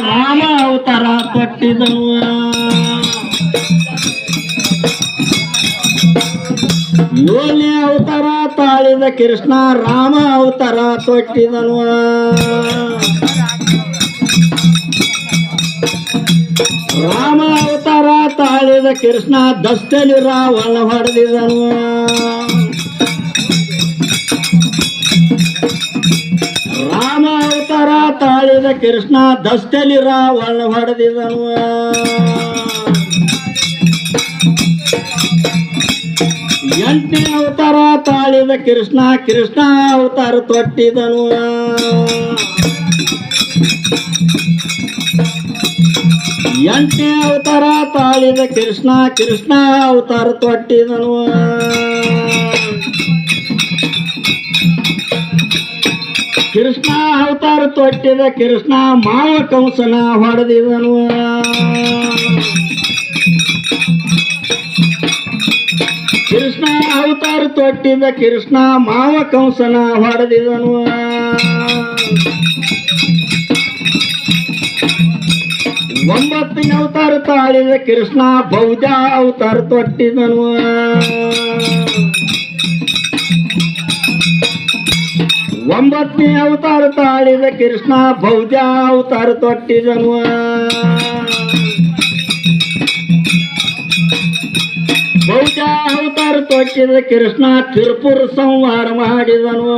ರಾಮ ಅವತಾರ ತೊಟ್ಟಿದನು ಏಳನೇ ಅವತಾರ ತಾಳಿದ ಕೃಷ್ಣ ರಾಮ ಅವತಾರ ತೊಟ್ಟಿದನು ರಾಮ ಅವತಾರ ತಾಳಿದ ಕೃಷ್ಣ ದಸ್ತಲಿ ರಾವಣ ಹೊಡೆದಿದನು ರಾಮ ಅವತಾರ ತಾಳಿದ ಕೃಷ್ಣ ದಸ್ತಲಿ ರಾವಣ ಹೊಡೆದಿದನು ಎಂಟನೇ ಅವತಾರ ತಾಳಿದ ಕೃಷ್ಣ ಕೃಷ್ಣ ಅವತಾರ ತೊಟ್ಟಿದನು ಎಂಟನೇ ಅವತಾರ ತಾಳಿದ ಕೃಷ್ಣ ಕೃಷ್ಣ ಅವತಾರ ತೊಟ್ಟಿದನು ಕೃಷ್ಣ ಅವತಾರ ತೊಟ್ಟಿದ ಕೃಷ್ಣ ಮಾವ ಕಂಸನ ಹೊಡೆದಿದನು ಕೃಷ್ಣ ಅವತಾರ ತೊಟ್ಟಿದ ಕೃಷ್ಣ ಮಾವ ಕಂಸನ ಹೊಡೆದಿದನು ಒಂಬತ್ತನೇ ಅವತಾರ ತಾಳಿದ ಕೃಷ್ಣ ಬೌದ್ಧ ಅವತಾರ ತೊಟ್ಟಿದನು ಒಂಬತ್ತನೇ ಅವತಾರ ತಾಳಿದ ಕೃಷ್ಣ ಬೌದ್ಧ ಅವತಾರ ತೊಟ್ಟಿದನು ಬೌದ್ಧ ಅವತಾರ ತೊಟ್ಟಿದ ಕೃಷ್ಣ ತಿರುಪುರ ಸಂಹಾರ ಮಾಡಿದನು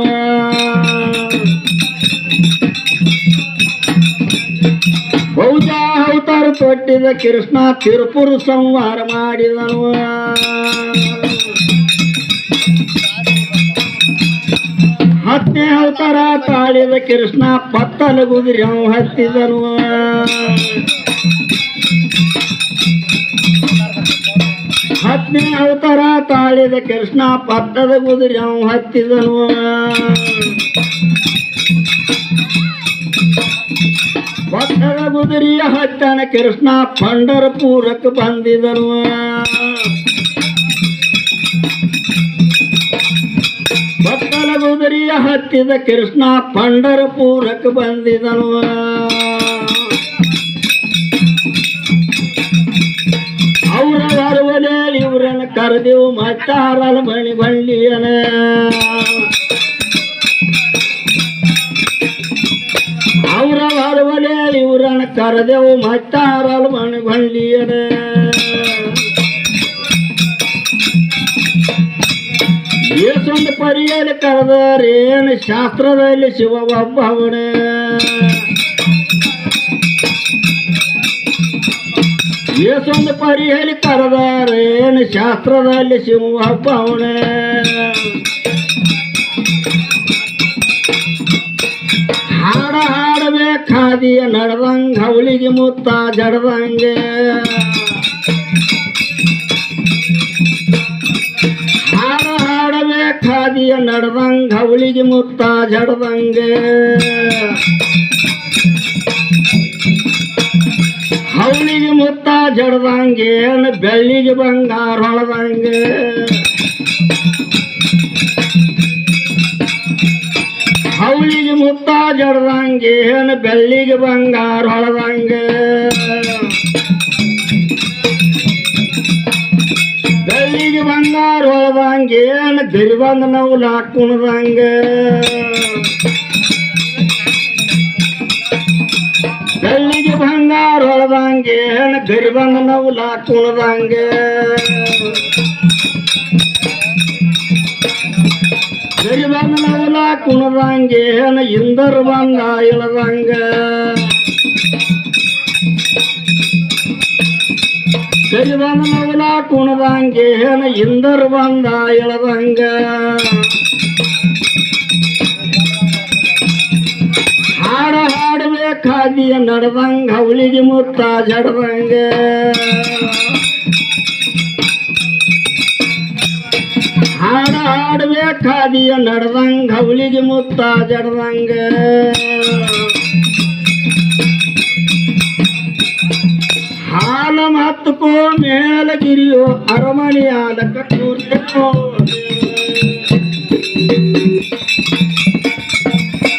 ಬೌದ್ಧ ಅವತಾರ ತೊಟ್ಟಿದ ಕೃಷ್ಣ ತಿರುಪುರ ಸಂಹಾರ ಮಾಡಿದನು ಹತ್ತನೇ ಅವತಾರ ತಾಳಿದ ಕೃಷ್ಣ ಪತ್ತಲ ಗುದಿರಿ ಹತ್ತಿದನು ಹತ್ತನೇ ಅವತಾರ ತಾಳಿದ ಕೃಷ್ಣ ಪತ್ತದ ಗುದಿರಿ ಹತ್ತಿದನು ಪತ್ತದ ಗುದಿರಿಯ ಹತ್ತನ ಕೃಷ್ಣ ಪಂಡರಪುರಕ್ಕೆ ಬಂದಿದನು ಪತ್ತಲ ಗುದಿರಿಯ ಹತ್ತಿದ ಕೃಷ್ಣ ಪಂಡರಪುರಕ್ಕೆ ಬಂದಿದನು ಅವರ ಬರುವಲೇ ಇವರನ್ನು ಕರೆದೆವು ಮತ್ತಾರಲ ಬಣಿ ಬಂಡಿಯನ ಅವರ ಬರುವಲೇ ಇವರನ್ನು ಕರೆದೆವು ಮತ್ತಾರಲ ಬಣಿ ಬಂಡಿಯನ ಏಸೊಂದು ಪರಿಯಲ್ಲಿ ಕರೆದರೇನು ಶಾಸ್ತ್ರದಲ್ಲಿ ಶಿವ ಒಬ್ಬವನೇ ಏಸೊಂದು ಪರಿಯಲ್ಲಿ ಕರೆದರೇನು ಶಾಸ್ತ್ರದಲ್ಲಿ ಶಿವ ಒಬ್ಬವನೇ ಹಾಡ ಹಾಡಬೇಕಾದಿಯ ನಡೆದಂಗ ಅವಳಿಗೆ ಮುತ್ತ ಜಡದಂಗೆ ಹಾಡ ಹಾಡಬೇಕಾದಿಯ ನಡೆದಂಗ ಅವಳಿಗೆ ಮುತ್ತ ಜಡದಂಗೆ ಅವಳಿಗೆ ಮುತ್ತ ಜಡದಂಗೆ ಬೆಳ್ಳಿಗೆ ಬಂಗಾರ ಹೊಳದಂಗೆ ಅವಳಿಗೆ ಮುತ್ತ ಜಡದಂಗೆ ಬೆಳ್ಳಿಗೆ ಬಂಗಾರ ಹೊಳದಂಗೆ ಬೆಳ್ಳಿಗೆ ಬಂಗಾರ ಹೊಳದಂಗೆ ಗರಿಬಂದ ನಾವು ಲಾಕುಣದಂಗೆ ಬೆಳ್ಳಿಗೆ ಬಂಗಾರ ಹೊಳದಂಗೆ ಗರಿಬಂದ ನಾವು ಲಾಕುಣದಂಗೆ ಗರಿಬಂದ ನಾವು ಲಾಕುಣದಂಗೆ ಇಂದರ್ ಬಂದ ಇಳದಂಗೆ ಗರಿಬಂದ ನಾವು ಲಾಕುಣದಂಗೆ ಇಂದರ್ ಬಂದ ಇಳದಂಗೆ ಹಾಡ ಹಾಡಬೇಕಾದಿಯ ನಡೆದಂಗ ಅವಳಿಗೆ ಮುತ್ತ ಜಡದಂಗೆ ಹಾಡ ಹಾಡಬೇಕಾದಿಯ ನಡೆದಂಗ ಅವಳಿಗೆ ಮುತ್ತ ಜಡದಂಗೆ ಹಾಲ ಮತ್ತಕೋ ಮೇಲಗಿರಿಯೋ ಅರಮನೆಯಾದ ಕಟ್ಟೂರಿಯೋ